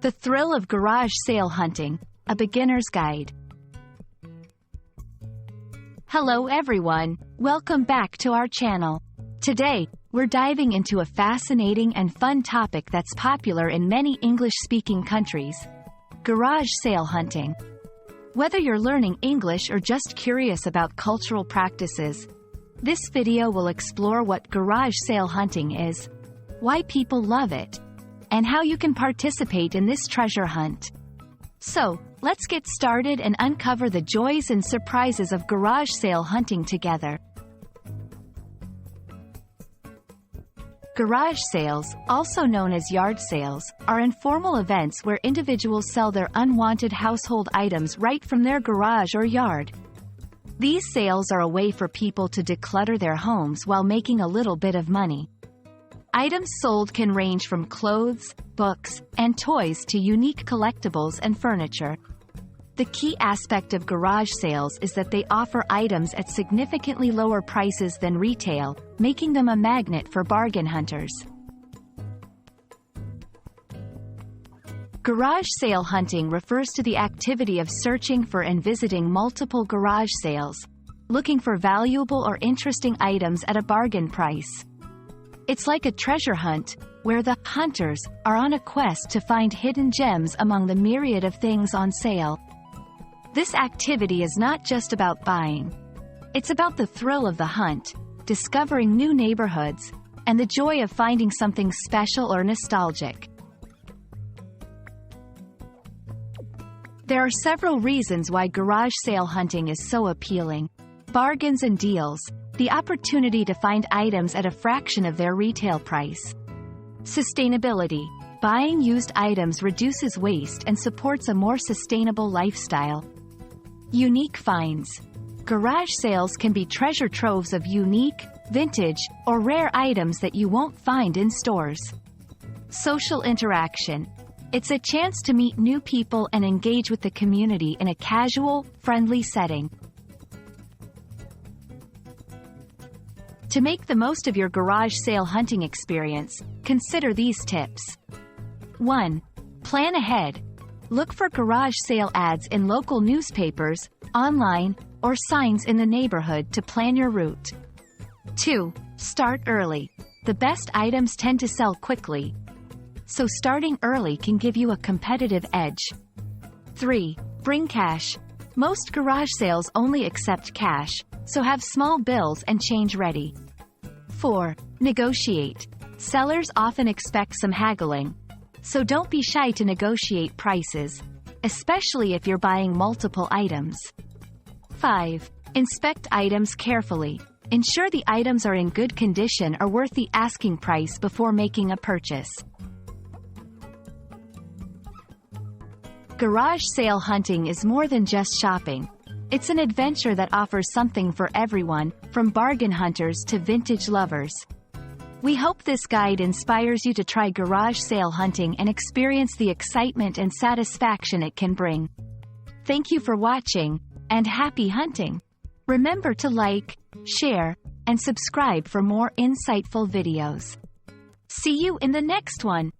The thrill of garage sale hunting, a beginner's guide. Hello everyone, welcome back to our channel. Today, we're diving into a fascinating and fun topic that's popular in many English-speaking countries: garage sale hunting. Whether you're learning English or just curious about cultural practices, this video will explore what garage sale hunting is, why people love it, and how you can participate in this treasure hunt. So, let's get started and uncover the joys and surprises of garage sale hunting together. Garage sales, also known as yard sales, are informal events where individuals sell their unwanted household items right from their garage or yard. These sales are a way for people to declutter their homes while making a little bit of money. Items sold can range from clothes, books, and toys to unique collectibles and furniture. The key aspect of garage sales is that they offer items at significantly lower prices than retail, making them a magnet for bargain hunters. Garage sale hunting refers to the activity of searching for and visiting multiple garage sales, looking for valuable or interesting items at a bargain price. It's like a treasure hunt, where the hunters are on a quest to find hidden gems among the myriad of things on sale. This activity is not just about buying. It's about the thrill of the hunt, discovering new neighborhoods, and the joy of finding something special or nostalgic. There are several reasons why garage sale hunting is so appealing. Bargains and deals, the opportunity to find items at a fraction of their retail price. Sustainability, buying used items reduces waste and supports a more sustainable lifestyle. Unique finds, garage sales can be treasure troves of unique, vintage, or rare items that you won't find in stores. Social interaction, it's a chance to meet new people and engage with the community in a casual, friendly setting. To make the most of your garage sale hunting experience, consider these tips. 1. Plan ahead. Look for garage sale ads in local newspapers, online, or signs in the neighborhood to plan your route. 2. Start early. The best items tend to sell quickly, so starting early can give you a competitive edge. 3. Bring cash. Most garage sales only accept cash, so have small bills and change ready. 4. Negotiate. Sellers often expect some haggling, so don't be shy to negotiate prices, especially if you're buying multiple items. 5. Inspect items carefully. Ensure the items are in good condition or worth the asking price before making a purchase. Garage sale hunting is more than just shopping. It's an adventure that offers something for everyone, from bargain hunters to vintage lovers. We hope this guide inspires you to try garage sale hunting and experience the excitement and satisfaction it can bring. Thank you for watching, and happy hunting! Remember to like, share, and subscribe for more insightful videos. See you in the next one!